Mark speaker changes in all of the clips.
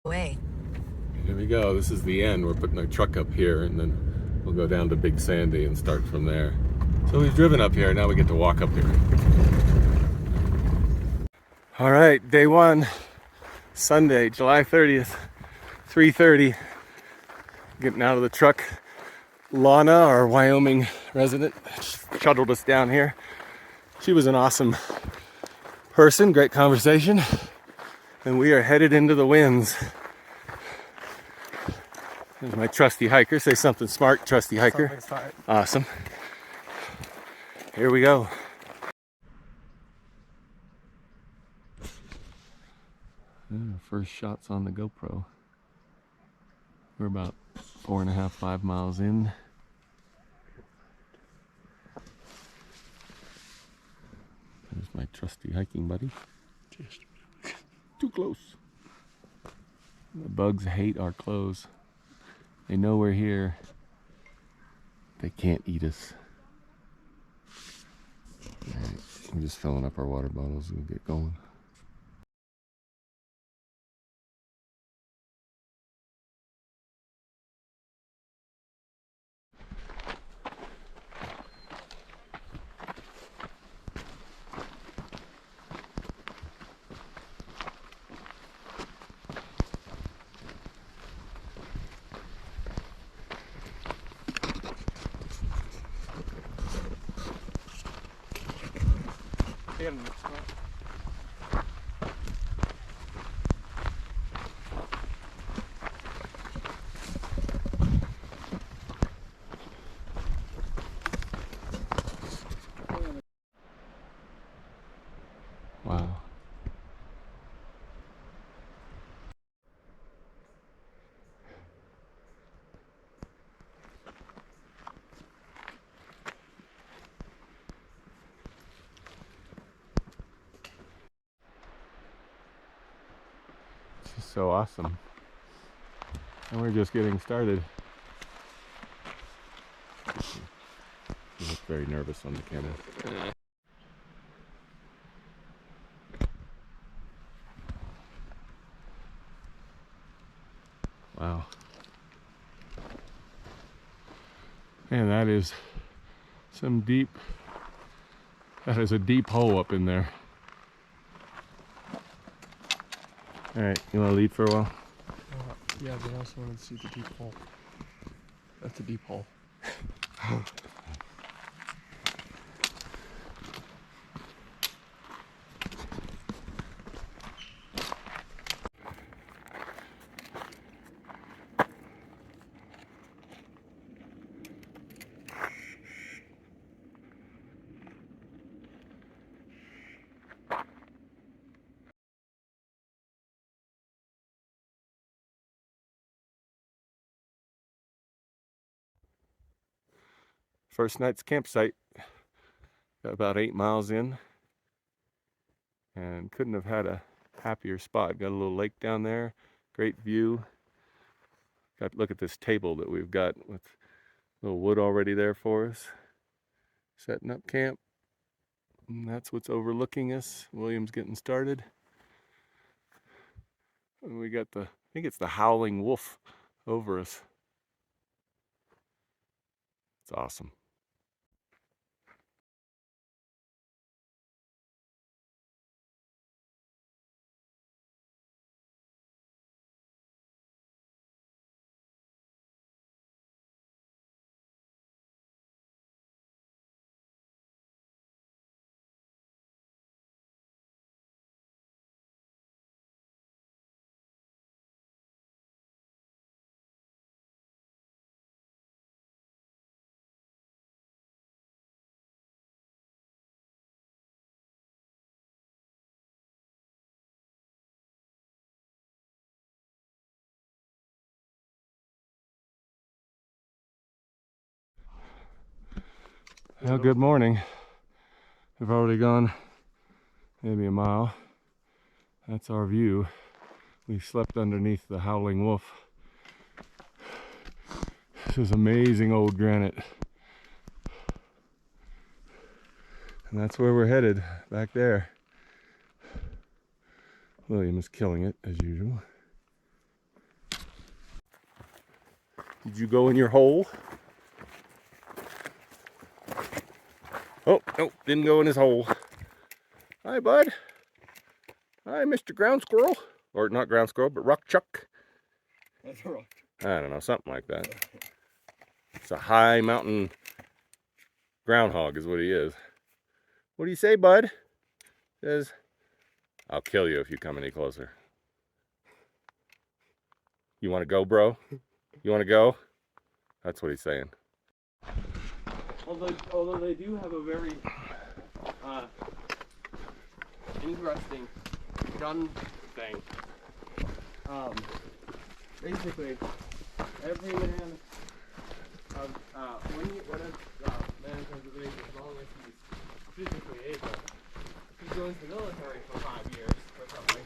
Speaker 1: Way.
Speaker 2: Here we go. This is the end. We're putting our truck up here, and then we'll go down to Big Sandy and start from there. So we've driven up here. Now we get to walk up here. All right, day one, Sunday, July 30th, 3:30. Getting out of the truck. Lana, our Wyoming resident, shuttled us down here. She was an awesome person, great conversation, and we are headed into the winds. There's my trusty hiker. Say something smart, trusty hiker.
Speaker 3: Something smart.
Speaker 2: Awesome. Here we go. And our first shots on the GoPro. We're about 4.5, 5 miles in. There's my trusty hiking buddy. Too close. The bugs hate our clothes. They know we're here. They can't eat us. Alright, we're just filling up our water bottles and we'll get going. Wow. This is so awesome. And we're just getting started. You look very nervous on the camera. Wow. And that is that is a deep hole up in there. All right, you want to lead for a while?
Speaker 3: Yeah, but I also wanted to see the deep hole. That's a deep hole.
Speaker 2: First night's campsite. Got about 8 miles in. And couldn't have had a happier spot. Got a little lake down there. Great view. Look at this table that we've got with a little wood already there for us. Setting up camp. And that's what's overlooking us. William's getting started. And we got I think it's the howling wolf over us. It's awesome. Well, good morning. We've already gone maybe a mile. That's our view. We slept underneath the howling wolf. This is amazing old granite. And that's where we're headed, back there. William is killing it, as usual. Did you go in your hole? Oh, nope, didn't go in his hole. Hi, bud. Hi, Mr. Ground Squirrel. Or not ground squirrel, but rock chuck.
Speaker 3: That's a rock.
Speaker 2: I don't know, something like that. It's a high mountain groundhog is what he is. What do you say, bud? Says, I'll kill you if you come any closer. You want to go, bro? You want to go? That's what he's saying.
Speaker 3: Although they do have a very interesting gun thing. Basically, every man of when a man comes of age, as long as he's physically able, he joins the military for 5 years or something,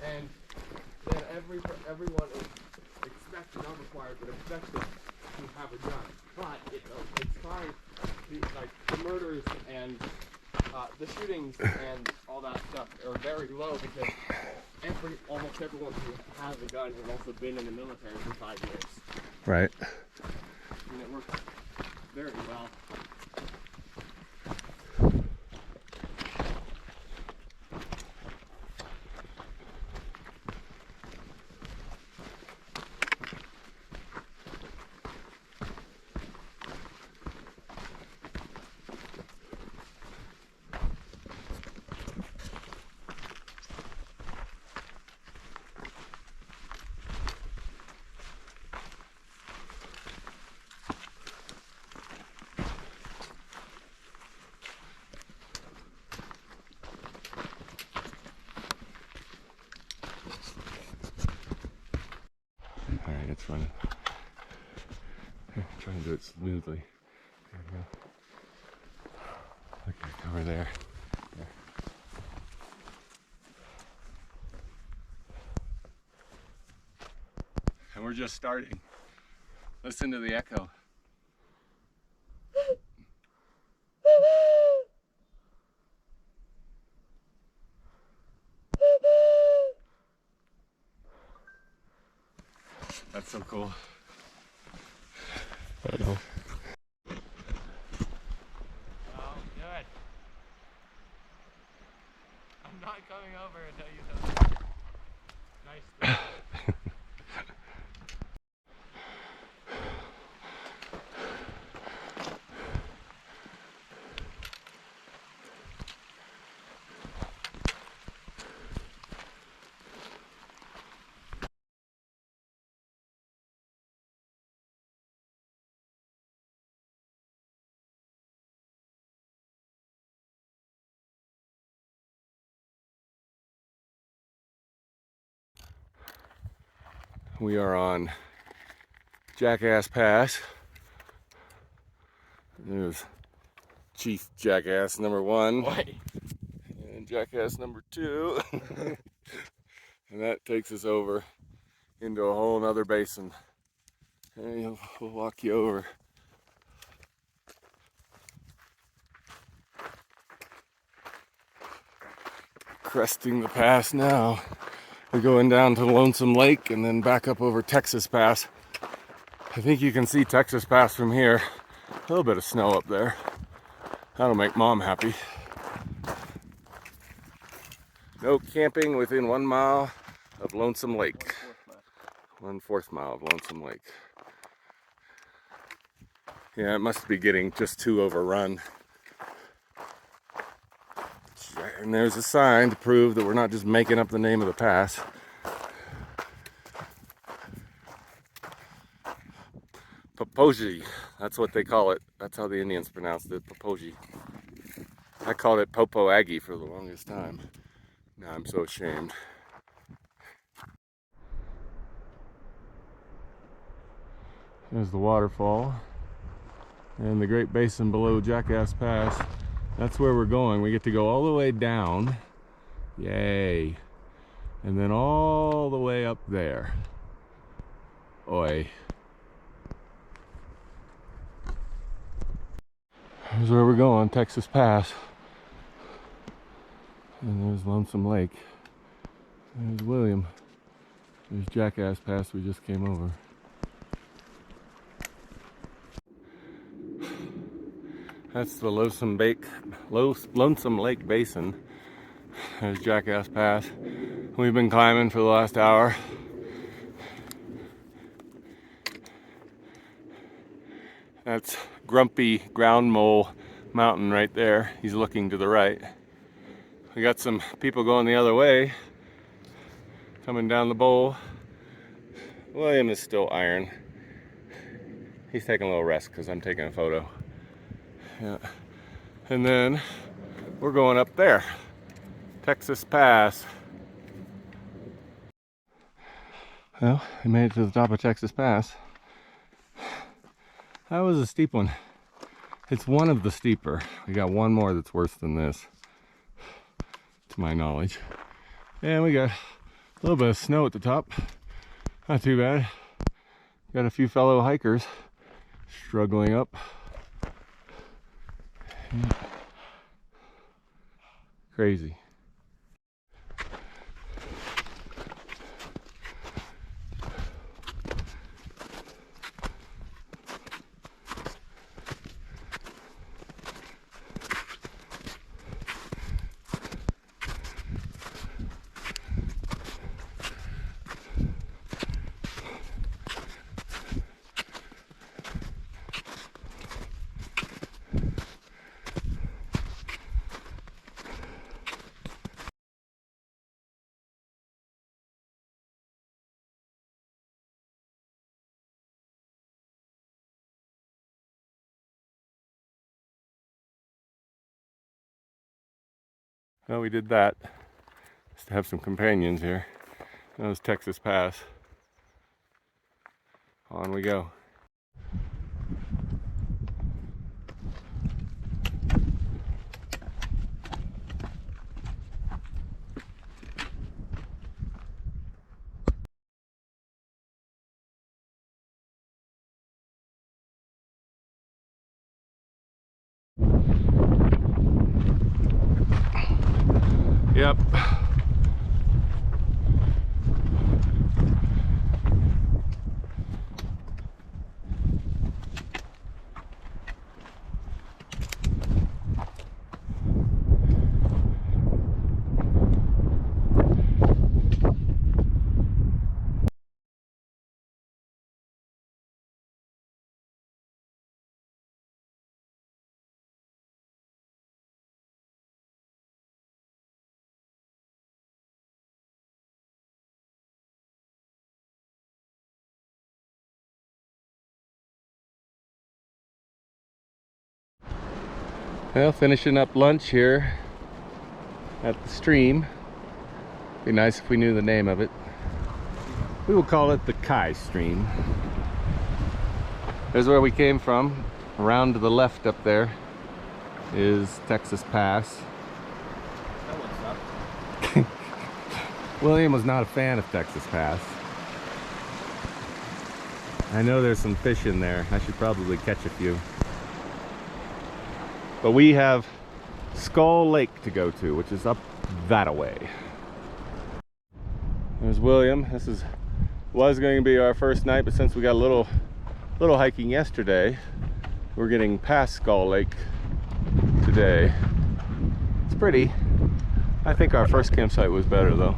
Speaker 3: and then everyone is expected, not required, but expected to have a gun. But it's fine. Like the murders and the shootings and all that stuff are very low because almost everyone who has a gun has also been in the military for 5 years.
Speaker 2: Right.
Speaker 3: And it works very well.
Speaker 2: All right, it's running. Try and do it smoothly. There we go. Okay, over there. There. And we're just starting. Listen to the echo. That's so cool.
Speaker 3: I know.
Speaker 1: Oh, good. I'm not coming over until you tell me. Nice.
Speaker 2: We are on Jackass Pass. There's Chief Jackass number 1.
Speaker 3: Why?
Speaker 2: And Jackass number 2. And that takes us over into a whole nother basin. And we'll walk you over. Cresting the pass now. We're going down to Lonesome Lake and then back up over Texas Pass. I think you can see Texas Pass from here. A little bit of snow up there. That'll make Mom happy. No camping within 1 mile of Lonesome Lake. 1/4 mile of Lonesome Lake. Yeah, it must be getting just too overrun. And there's a sign to prove that we're not just making up the name of the pass. Popoji, that's what they call it. That's how the Indians pronounced it, Popoji. I called it Popo Aggie for the longest time. Now I'm so ashamed. There's the waterfall and the Great Basin below Jackass Pass. That's where we're going. We get to go all the way down. Yay. And then all the way up there. Oi. Here's where we're going, Texas Pass. And there's Lonesome Lake. There's William. There's Jackass Pass we just came over. That's the Lonesome Lake Basin. There's Jackass Pass. We've been climbing for the last hour. That's Grumpy Ground Mole Mountain right there. He's looking to the right. We got some people going the other way, coming down the bowl. William is still iron. He's taking a little rest because I'm taking a photo. Yeah. And then we're going up there, Texas Pass. Well, we made it to the top of Texas Pass. That was a steep one. It's one of the steeper. We got one more that's worse than this, to my knowledge. And we got a little bit of snow at the top. Not too bad. Got a few fellow hikers struggling up. Yeah. Crazy. Well, we did that just to have some companions here. That was Texas Pass. On we go. Yep. Well, finishing up lunch here at the stream. Be nice if we knew the name of it. We will call it the Kai Stream. There's where we came from. Around to the left up there is Texas Pass.
Speaker 3: That one sucked.
Speaker 2: William was not a fan of Texas Pass. I know there's some fish in there. I should probably catch a few. But we have Skull Lake to go to, which is up that way. There's William. This was going to be our first night, but since we got a little hiking yesterday, we're getting past Skull Lake today. It's pretty. I think our first campsite was better though.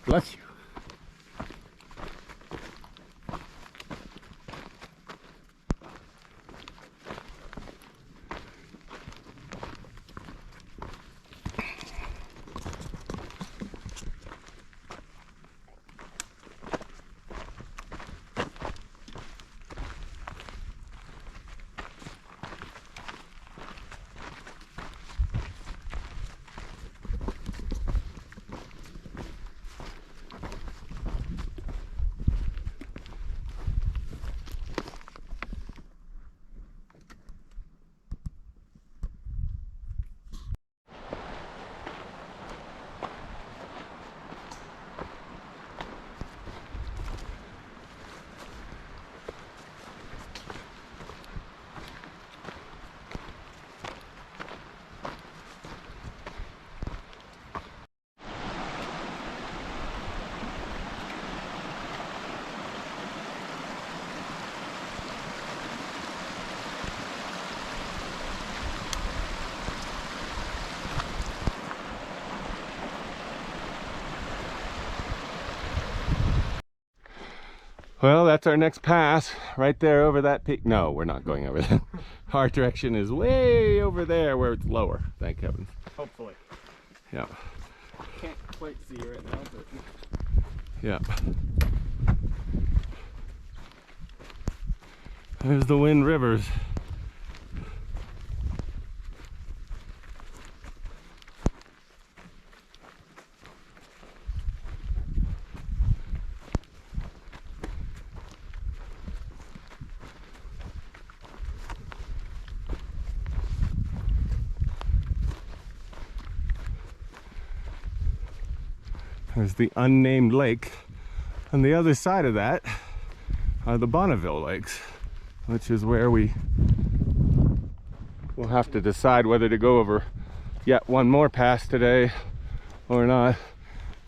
Speaker 2: Bless you. Well, that's our next pass, right there over that peak. No, we're not going over there. Our direction is way over there where it's lower, thank heavens.
Speaker 3: Hopefully.
Speaker 2: Yeah.
Speaker 3: Can't quite see right now, but
Speaker 2: Yeah. There's the Wind Rivers. There's the unnamed lake. On the other side of that are the Bonneville Lakes, which is where we will have to decide whether to go over yet one more pass today or not.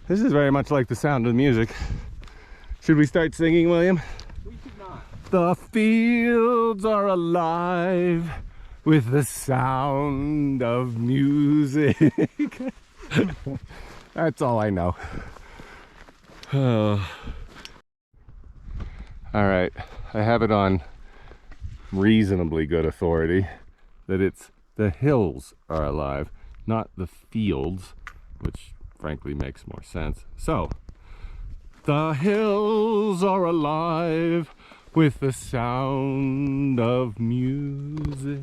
Speaker 2: This is very much like the Sound of Music. Should we start singing, William?
Speaker 3: we should not.
Speaker 2: The fields are alive with the sound of music. That's all I know. Oh. All right, I have it on reasonably good authority that it's the hills are alive, not the fields, which frankly makes more sense. So, the hills are alive with the sound of music.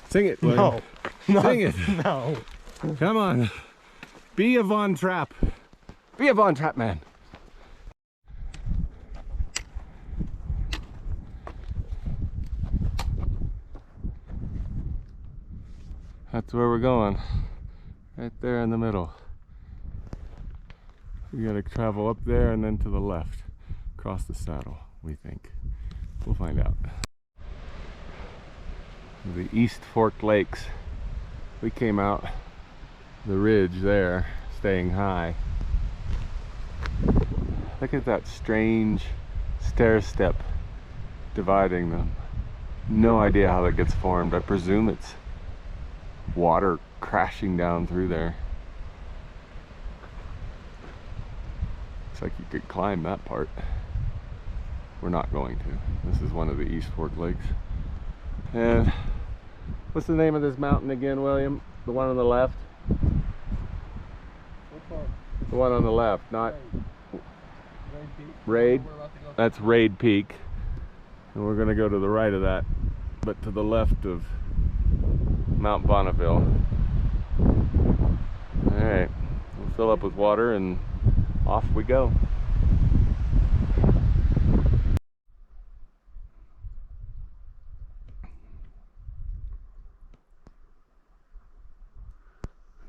Speaker 2: Sing it, William.
Speaker 3: No.
Speaker 2: Sing it.
Speaker 3: No.
Speaker 2: Come on. Be a Von Trapp. Be a Von Trapp man. That's where we're going. Right there in the middle. We gotta travel up there and then to the left. Across the saddle, we think. We'll find out. The East Fork Lakes. We came out the ridge there, staying high. Look at that strange stair step dividing them. No idea how that gets formed. I presume it's water crashing down through there. Looks like you could climb that part. We're not going to. This is one of the East Fork Lakes. And what's the name of this mountain again, William? The one on the left?
Speaker 3: Which one?
Speaker 2: The one on the left, not
Speaker 3: Raid Peak.
Speaker 2: Raid.
Speaker 3: We're about to go.
Speaker 2: That's Raid Peak. And we're gonna go to the right of that, but to the left of Mount Bonneville. Alright, we'll fill up with water and off we go.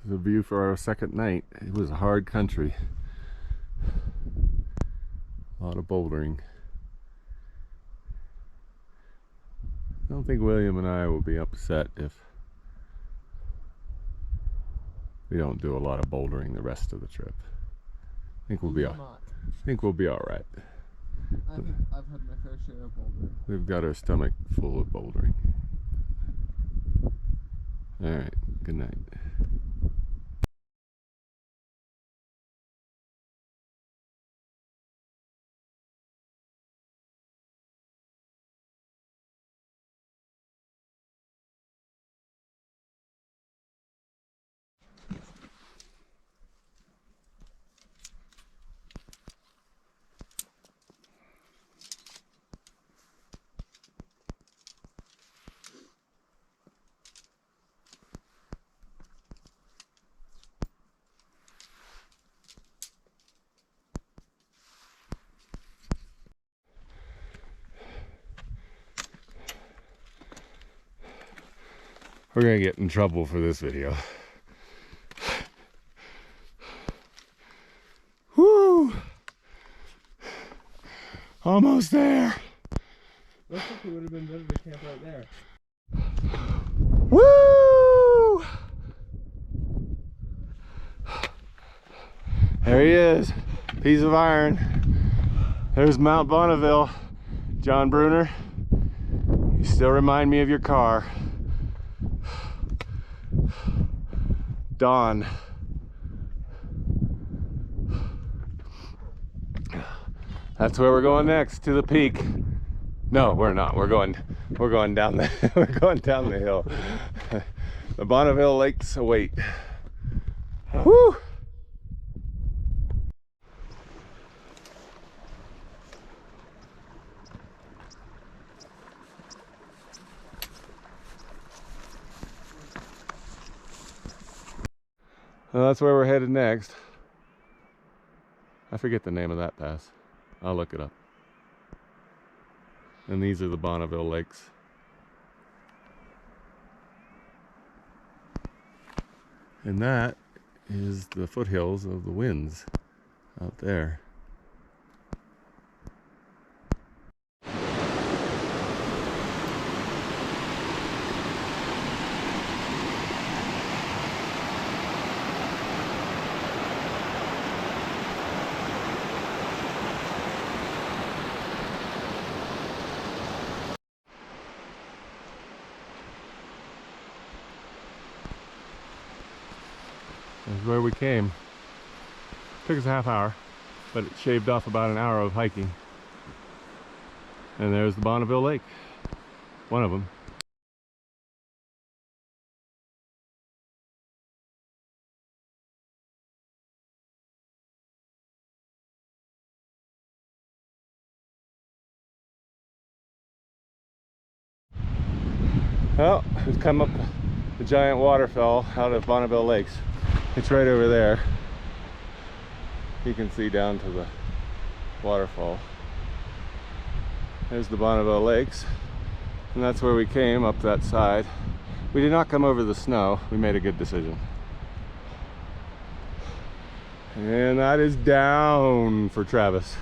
Speaker 2: The view for our second night. It was a hard country. A lot of bouldering. I don't think William and I will be upset if we don't do a lot of bouldering the rest of the trip. I think we'll be all right.
Speaker 3: I've had my fair share of bouldering.
Speaker 2: We've got our stomach full of bouldering. All right, good night. We're gonna get in trouble for this video. Woo! Almost there.
Speaker 3: Looks like it would have been better to camp right there.
Speaker 2: Woo! There he is. Piece of iron. There's Mount Bonneville. John Bruner. You still remind me of your car. Dawn. That's where we're going next, to the peak. No, we're not. We're going down the we're going down the hill. The Bonneville Lakes await. Woo! Well, that's where we're headed next. I forget the name of that pass. I'll look it up. And these are the Bonneville Lakes. And that is the foothills of the Winds out there. That's where we came. Took us a half hour, but it shaved off about an hour of hiking. And there's the Bonneville Lake, one of them. Well, we've come up the giant waterfall out of Bonneville Lakes. It's right over there. You can see down to the waterfall. There's the Bonneville Lakes, and that's where we came, up that side. We did not come over the snow. We made a good decision. And that is down for Travis.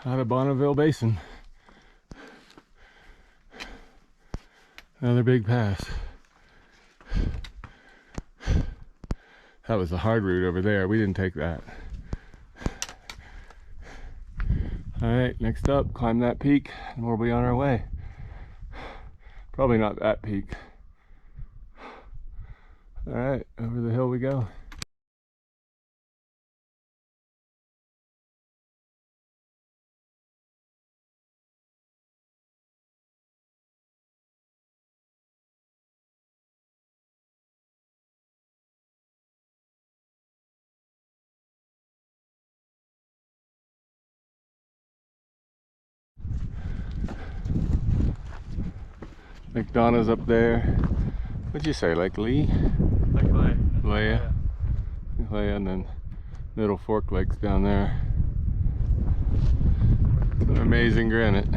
Speaker 2: Out of Bonneville Basin. Another big pass. That was the hard route over there. We didn't take that. Alright, next up, climb that peak and we'll be on our way. Probably not that peak. Alright, over the hill we go. Lake Donna's up there. What'd you say, Lake Lee?
Speaker 1: Like Leia.
Speaker 2: Leia. Leia, and then Middle Fork Lake's down there. Some amazing granite.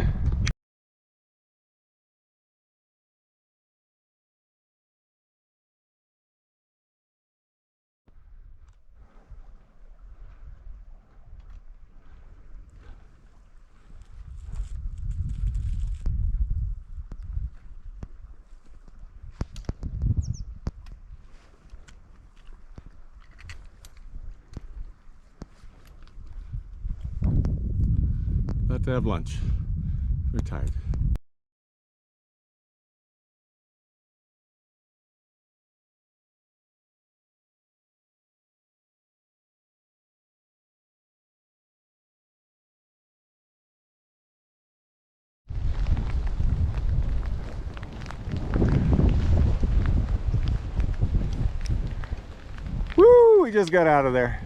Speaker 2: About to have lunch. We're tired. Woo! We just got out of there.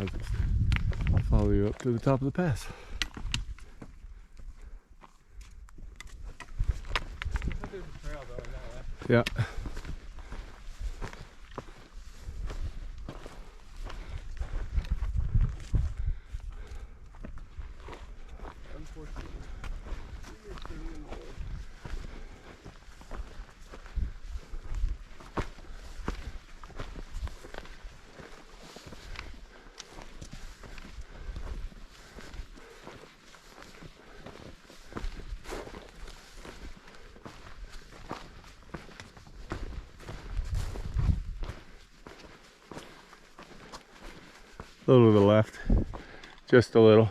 Speaker 2: I'll just follow you up to the top of the pass.
Speaker 3: There's a trail going that way.
Speaker 2: Yeah.
Speaker 3: Unfortunately.
Speaker 2: A little to the left, just a little.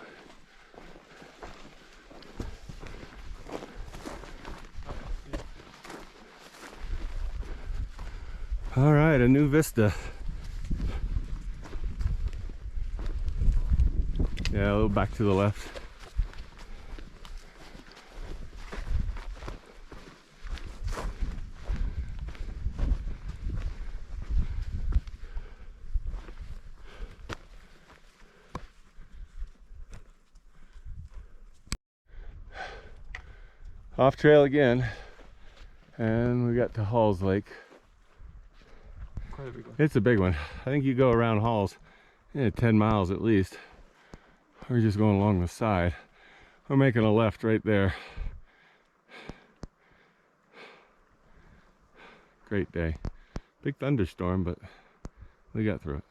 Speaker 2: All right, a new vista. Yeah, a little back to the left. Off trail again, and we got to Halls Lake.
Speaker 3: Quite a big one.
Speaker 2: It's a big one. I think you go around Halls, 10 miles at least. We're just going along the side. We're making a left right there. Great day. Big thunderstorm, but we got through it.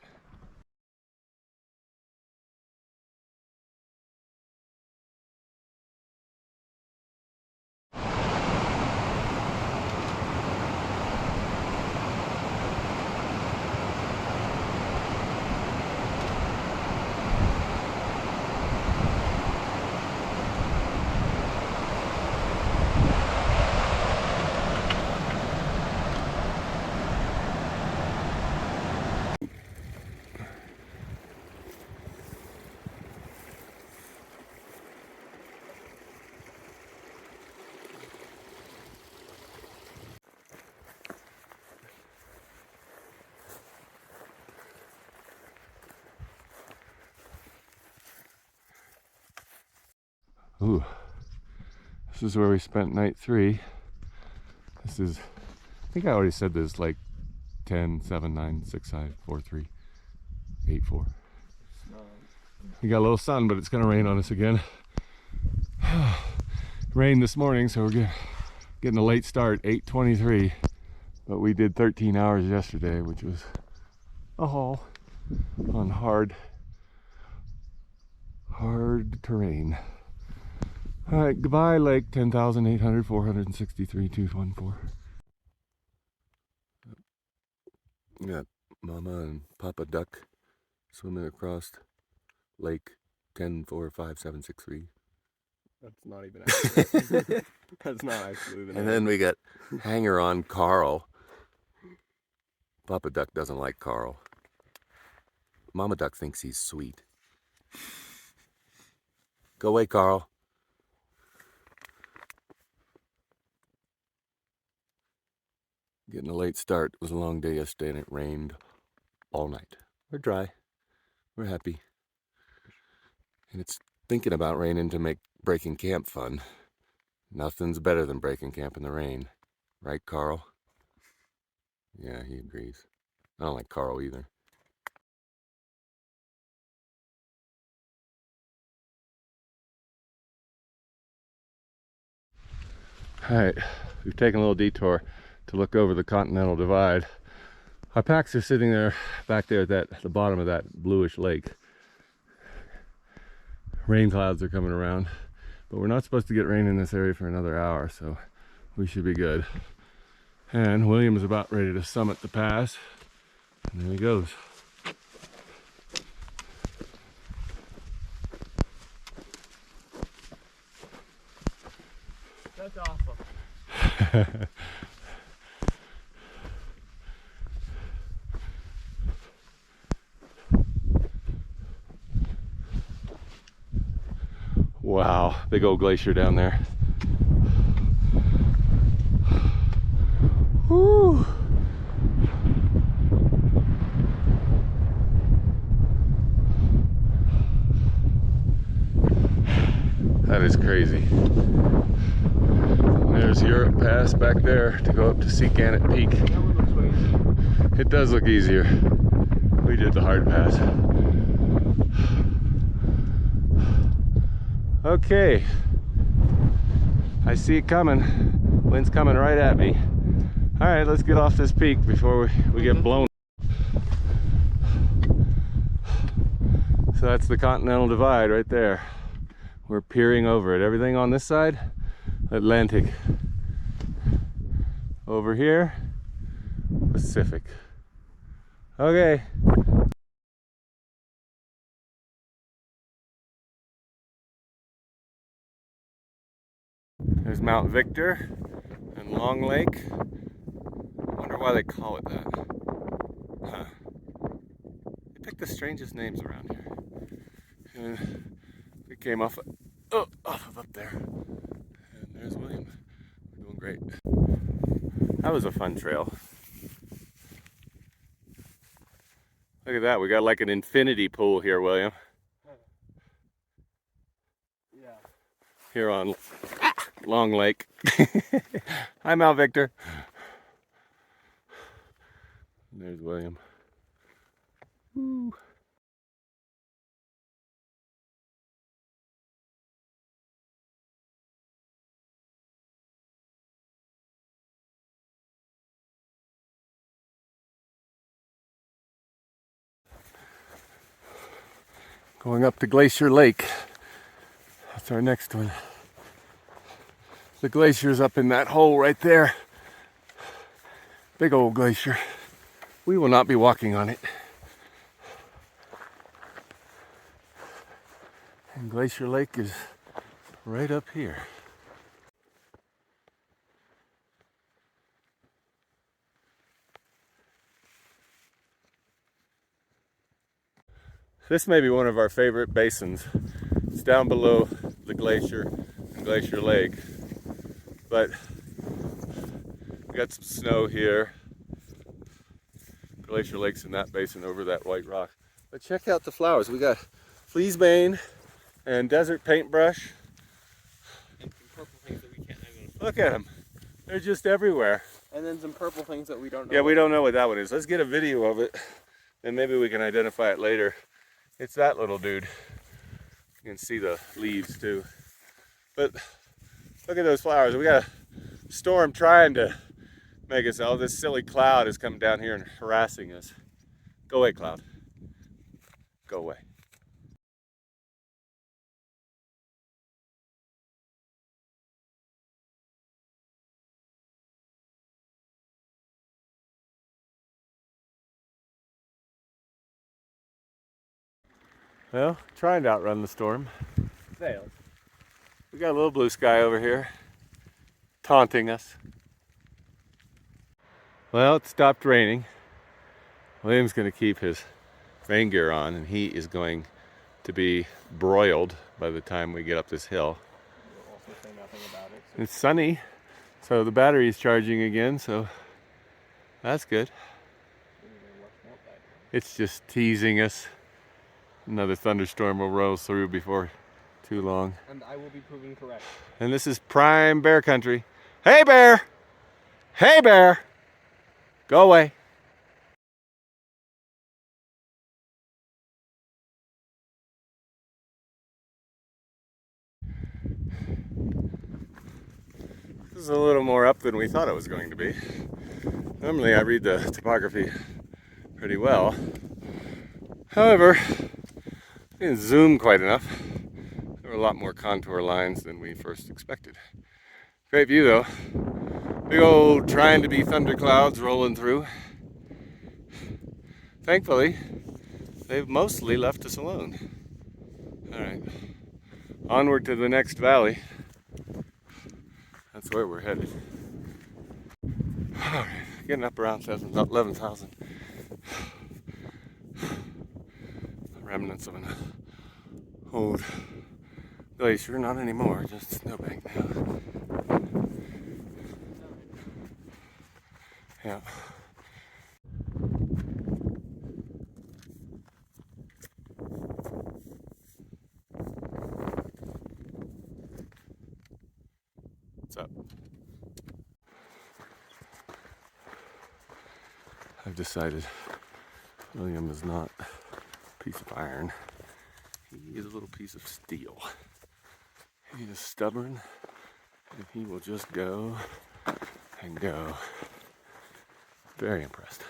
Speaker 2: Ooh, this is where we spent night 3. This is, I think I already said this, like 10, 7, 9, 6, 5, 4, 3, 8, 4. We got a little sun, but it's gonna rain on us again. Rained this morning, so we're getting a late start, 8:23. But we did 13 hours yesterday, which was a haul on hard terrain. All right, goodbye, Lake 10,800, 463, 214. We got Mama and Papa Duck swimming across Lake 10,45763.
Speaker 3: That's not even actually. That's not actually the name.
Speaker 2: And then we got hanger on Carl. Papa Duck doesn't like Carl. Mama Duck thinks he's sweet. Go away, Carl. Getting a late start. It was a long day yesterday and it rained all night. We're dry. We're happy. And it's thinking about raining to make breaking camp fun. Nothing's better than breaking camp in the rain. Right, Carl? Yeah, he agrees. I don't like Carl either. Alright, we've taken a little detour to look over the Continental Divide. Our packs are sitting there, back there at the bottom of that bluish lake. Rain clouds are coming around, but we're not supposed to get rain in this area for another hour, so we should be good. And William is about ready to summit the pass, and there he goes.
Speaker 3: That's awesome.
Speaker 2: Wow, big old glacier down there. Woo! That is crazy. There's Europe Pass back there to go up to Sea Gannett Peak.
Speaker 3: That one looks way easier.
Speaker 2: It does look easier. We did the hard pass. Okay. I see it coming. Wind's coming right at me. All right, let's get off this peak before we get blown. So that's the Continental Divide right there. We're peering over it. Everything on this side, Atlantic. Over here, Pacific. Okay. There's Mount Victor and Long Lake. I wonder why they call it that. Huh. They pick the strangest names around here. And we came off of up there. And there's William. We're doing great. That was a fun trail. Look at that. We got like an infinity pool here, William.
Speaker 3: Yeah.
Speaker 2: Here on Long Lake. Hi, Mount Victor. There's William. Woo. Going up to Glacier Lake. That's our next one. The glacier's up in that hole right there. Big old glacier. We will not be walking on it. And Glacier Lake is right up here. This may be one of our favorite basins. It's down below the glacier and Glacier Lake. But we got some snow here. Glacier Lake's in that basin over that white rock. But check out the flowers. We got fleabane and desert paintbrush.
Speaker 3: And some purple things that we can't even.
Speaker 2: Look at them. They're just everywhere.
Speaker 3: And then some purple things that we don't know.
Speaker 2: Yeah, we don't know what that one is. Let's get a video of it, and maybe we can identify it later. It's that little dude. You can see the leaves too. But look at those flowers. We got a storm trying to make us out. This silly cloud is coming down here and harassing us. Go away, cloud. Go away. Well, trying to outrun the storm.
Speaker 3: Failed.
Speaker 2: We got a little blue sky over here, taunting us. Well, it stopped raining. William's going to keep his rain gear on, and he is going to be broiled by the time we get up this hill.
Speaker 3: We'll also say nothing about it. So
Speaker 2: It's sunny, so the battery's charging again, so that's good. It's just teasing us. Another thunderstorm will roll through before too long.
Speaker 3: and I will be proven correct.
Speaker 2: And this is prime bear country. Hey, bear! Hey, bear! Go away. This is a little more up than we thought it was going to be. Normally I read the topography pretty well. However, I didn't zoom quite enough. There were a lot more contour lines than we first expected. Great view though. Big old trying to be thunderclouds rolling through. Thankfully, they've mostly left us alone. All right, onward to the next valley. That's where we're headed. All right, getting up around 11,000. Remnants of an old glacier, not anymore, just snowbank now. Yeah. decided William is not a piece of iron. He is a little piece of steel. He is stubborn, and he will just go and go. Very impressed.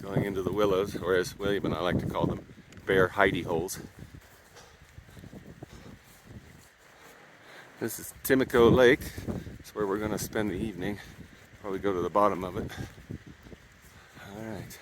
Speaker 2: Going into the willows, or as William and I like to call them, bear hidey holes. This is Timico Lake. That's where we're going to spend the evening. Probably go to the bottom of it. All right.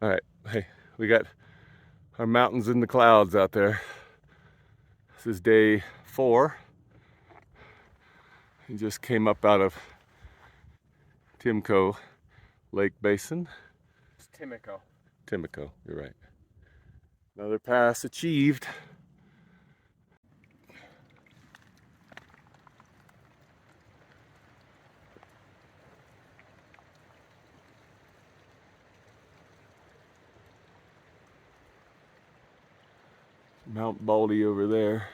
Speaker 2: All right. Hey, we got our mountains in the clouds out there. This is day 4. We just came up out of Timico Lake Basin.
Speaker 3: It's Timico.
Speaker 2: Timico, you're right. Another pass achieved. Mount Baldy over there.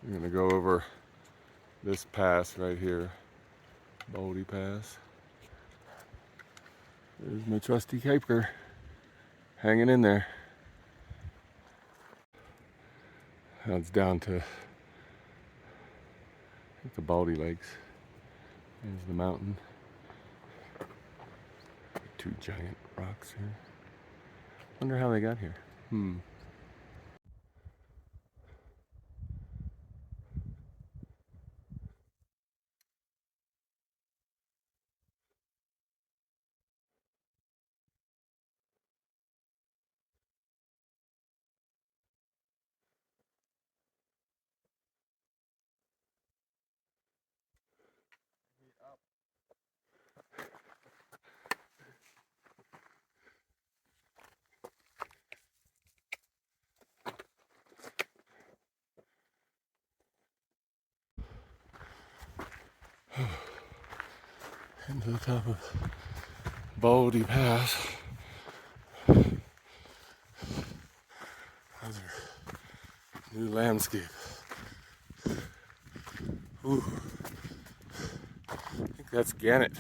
Speaker 2: We're gonna go over this pass right here. Baldy Pass. There's my trusty caper hanging in there. That's down to, I think, the Baldy Lakes. There's the mountain. 2 giant rocks here. Wonder how they got here. Into the top of Baldy Pass. Another new landscape. Ooh. I think that's Gannett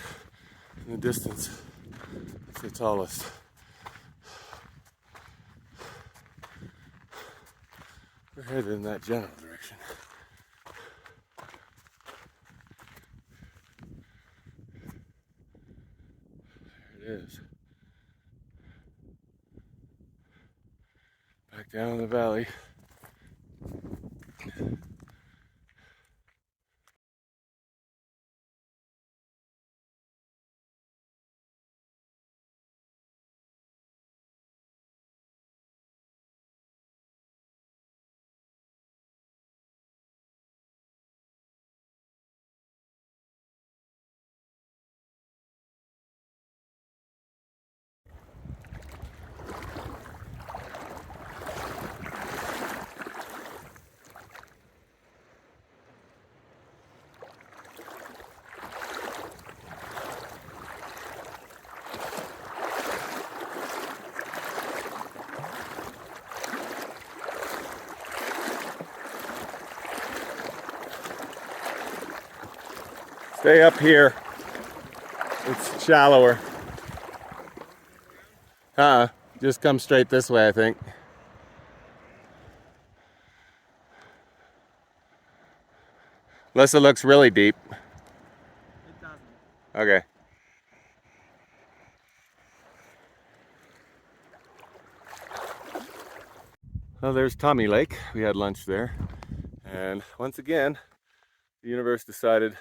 Speaker 2: in the distance. It's the tallest. We're headed in that general direction. There it is. Back down in the valley. Stay up here. It's shallower. Just come straight this way, I think. Unless it looks really deep.
Speaker 3: It doesn't.
Speaker 2: Okay. Well, there's Tommy Lake. We had lunch there. And once again, the universe decided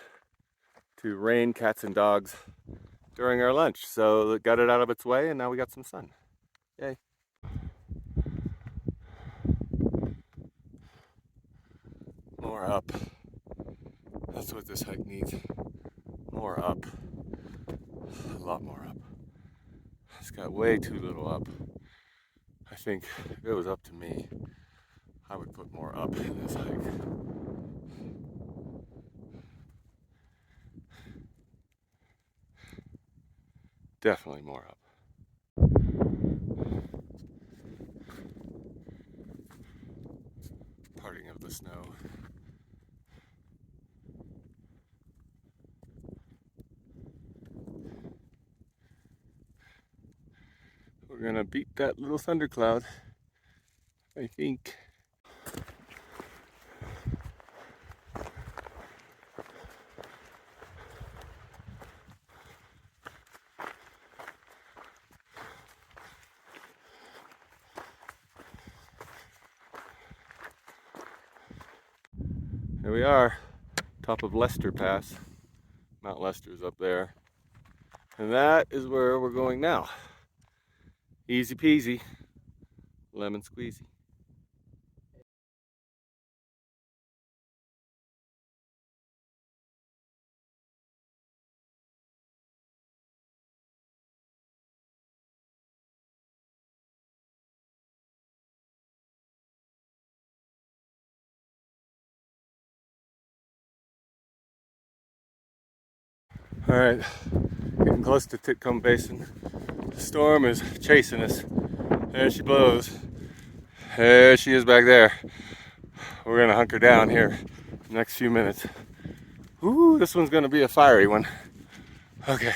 Speaker 2: to rain cats and dogs during our lunch. So it got it out of its way, and now we got some sun. Yay. More up. That's what this hike needs. More up. A lot more up. It's got way too little up. I think if it was up to me, I would put more up in this hike. Definitely more up. Parting of the snow. We're gonna beat that little thundercloud, I think. Here we are, top of Lester Pass. Mount Lester's up there. And that is where we're going now. Easy peasy, lemon squeezy. All right, getting close to Titcomb Basin. The storm is chasing us. There she blows. There she is back there. We're gonna hunker down here the next few minutes. Ooh, this one's gonna be a fiery one. Okay.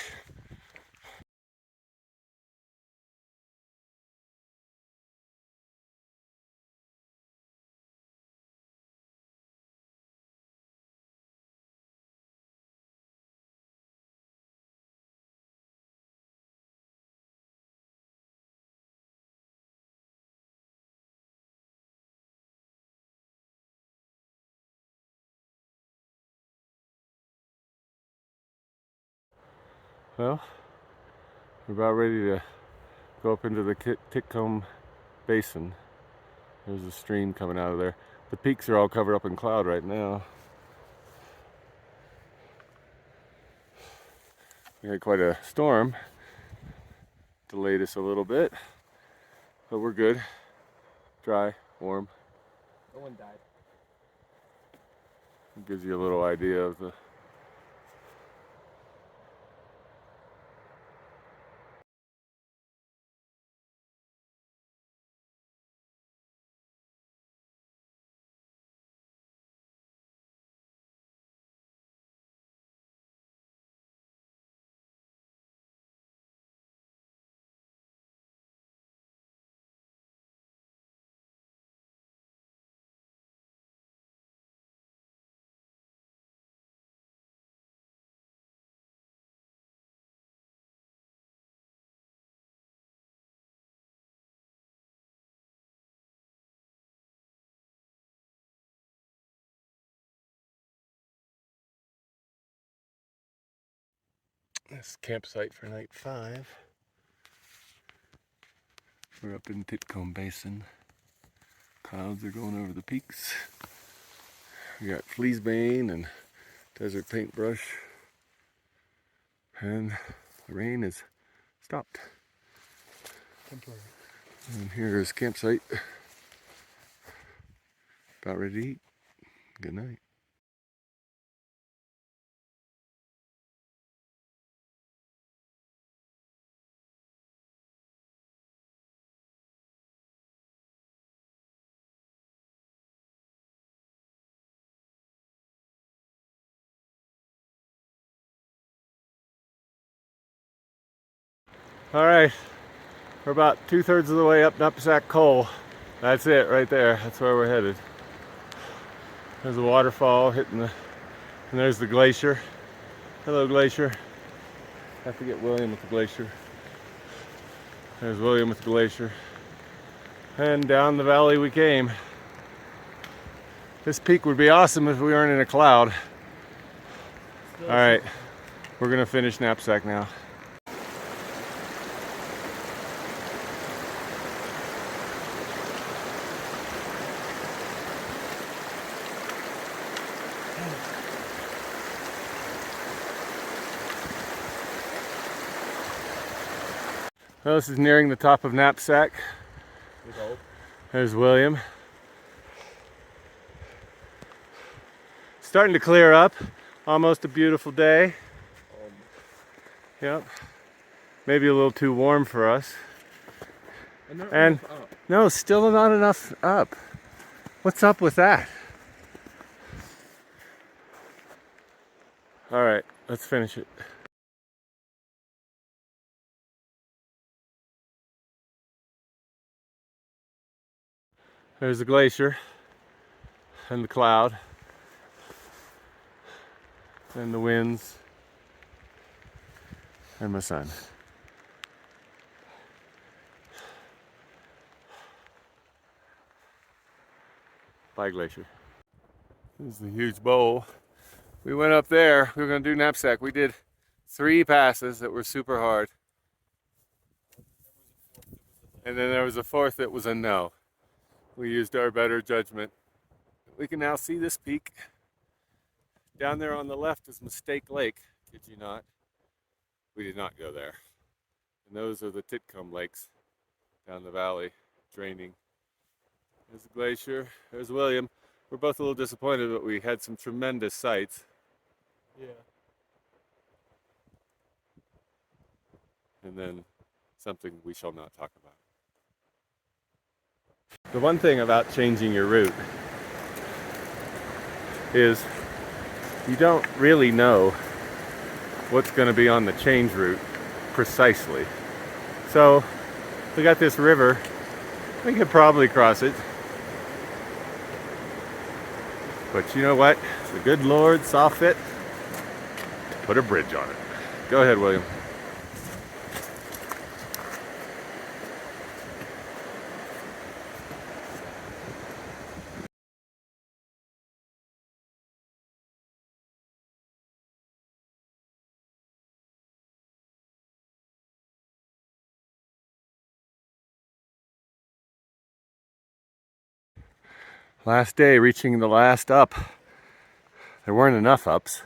Speaker 2: Well, we're about ready to go up into the Titcomb Basin. There's a stream coming out of there. The peaks are all covered up in cloud right now. We had quite a storm. Delayed us a little bit, but we're good. Dry, warm.
Speaker 3: No one died.
Speaker 2: It gives you a little idea of the this campsite for night 5. We're up in Titcomb Basin. Clouds are going over the peaks. We got fleecebane and desert paintbrush. And the rain has stopped.
Speaker 3: Temporary.
Speaker 2: And here's campsite. About ready to eat. Good night. All right, we're about 2/3 of the way up Nupsack Col. That's it right there. That's where we're headed. There's a waterfall hitting the, and there's the glacier. Hello, glacier. Have to get William with the glacier. There's William with the glacier. And down the valley we came. This peak would be awesome if we weren't in a cloud. All right, we're gonna finish Knapsack now. Well, this is nearing the top of Knapsack. There's William. Starting to clear up. Almost a beautiful day. Yep. Maybe a little too warm for us. And no, still not enough up. What's up with that? All right, let's finish it. There's the glacier and the cloud and the winds and my son. Bye, glacier. This is the huge bowl. We went up there. We were going to do Knapsack. We did 3 passes that were super hard. And then there was a 4th that was a no. We used our better judgment. We can now see this peak. Down there on the left is Mistake Lake. Kid you not. We did not go there. And those are the Titcomb Lakes down the valley, draining. There's the glacier. There's William. We're both a little disappointed, but we had some tremendous sights.
Speaker 3: Yeah.
Speaker 2: And then something we shall not talk about. The one thing about changing your route is you don't really know what's going to be on the change route precisely. So we got this river. We could probably cross it. But you know what? The good Lord saw fit to put a bridge on it. Go ahead, William. Last day, reaching the last up. There weren't enough ups.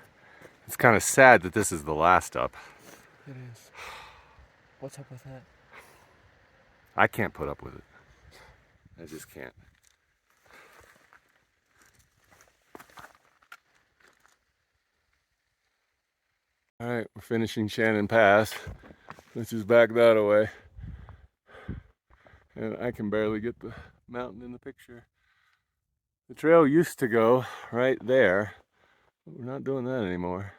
Speaker 2: It's kind of sad that this is the last up.
Speaker 3: It is. What's up with that?
Speaker 2: I can't put up with it. I just can't. All right, we're finishing Shannon Pass, which is back that way. And I can barely get the mountain in the picture. The trail used to go right there, but we're not doing that anymore.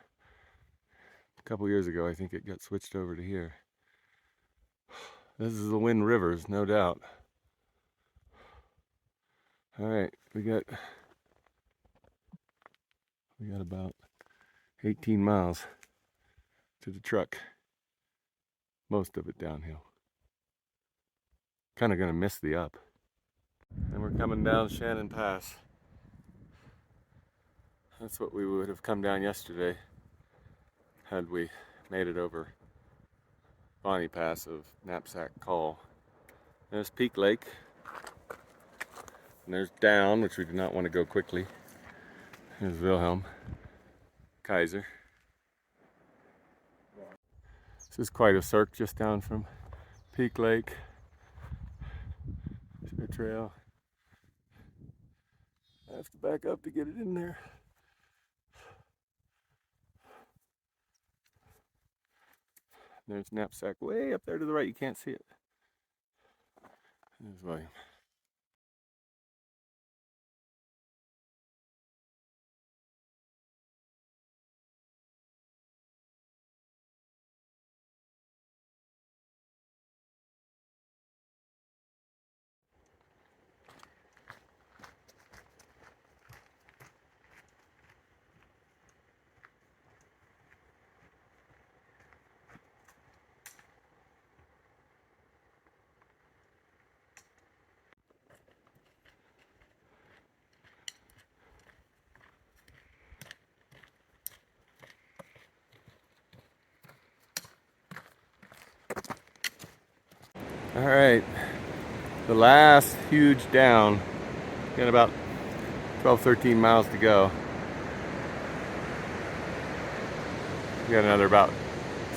Speaker 2: A couple years ago, I think it got switched over to here. This is the Wind Rivers, no doubt. All right, we got about 18 miles to the truck. Most of it downhill. Kind of gonna miss the up. And we're coming down Shannon Pass. That's what we would have come down yesterday had we made it over Bonnie Pass of Knapsack Call. There's Peak Lake. And there's Down, which we did not want to go quickly. There's Wilhelm. Kaiser. This is quite a cirque just down from Peak Lake. There's our trail. I have to back up to get it in there. There's Knapsack way up there to the right. You can't see it. There's William. All right, the last huge down. Got about 12, 13 miles to go. We got another about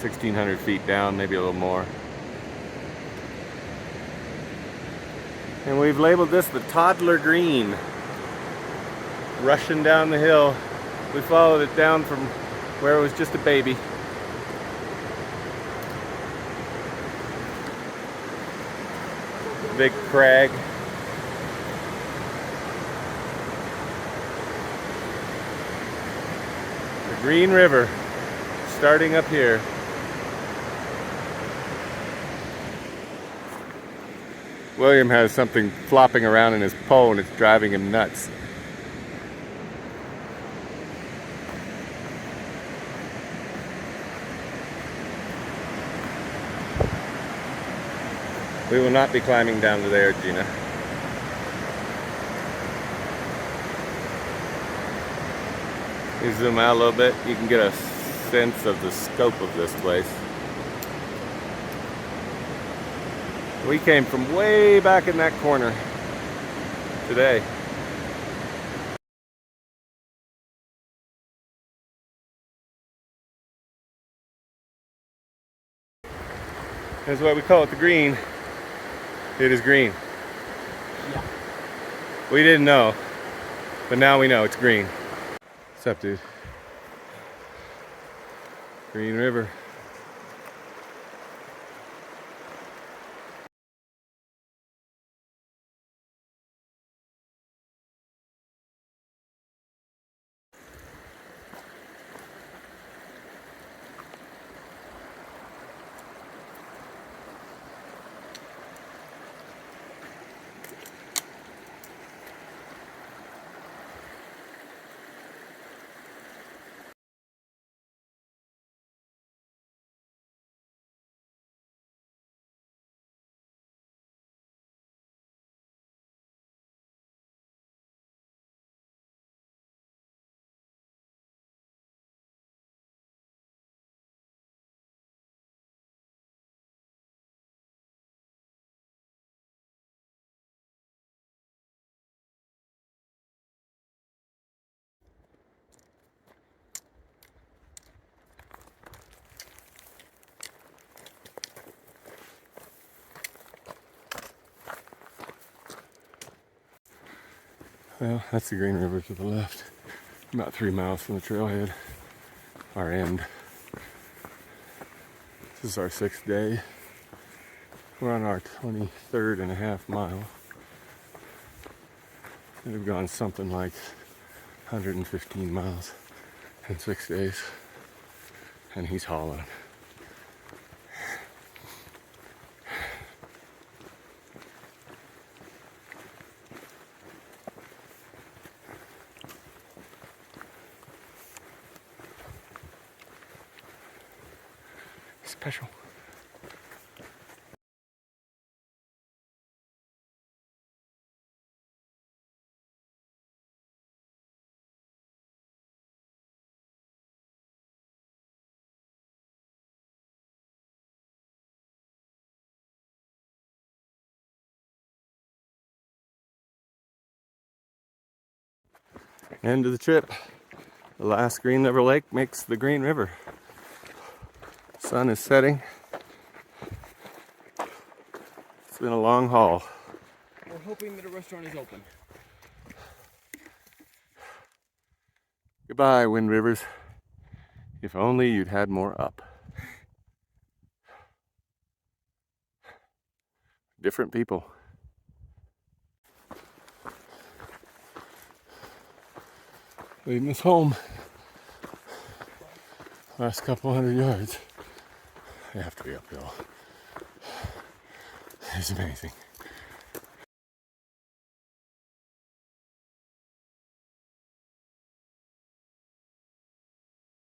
Speaker 2: 1,600 feet down, maybe a little more. And we've labeled this the Toddler Green. Rushing down the hill. We followed it down from where it was just a baby. Big crag. The Green River, starting up here. William has something flopping around in his pole and it's driving him nuts. We will not be climbing down to there, Gina. You zoom out a little bit, you can get a sense of the scope of this place. We came from way back in that corner today. That's why we call it the Green. It is green.
Speaker 1: Yeah.
Speaker 2: We didn't know, but now we know it's green. What's up, dude? Green River. Well, that's the Green River to the left. About 3 miles from the trailhead. Our end. This is our 6th day. We're on our 23rd and a half mile. We've gone something like 115 miles in 6 days. And he's hauling. Special. End of the trip. The last Green River Lake makes the Green River. Sun is setting. It's been a long haul.
Speaker 1: We're hoping that a restaurant is open.
Speaker 2: Goodbye, Wind Rivers. If only you'd had more up. Different people. Leading us home. Last couple hundred yards. They have to be uphill. It's amazing.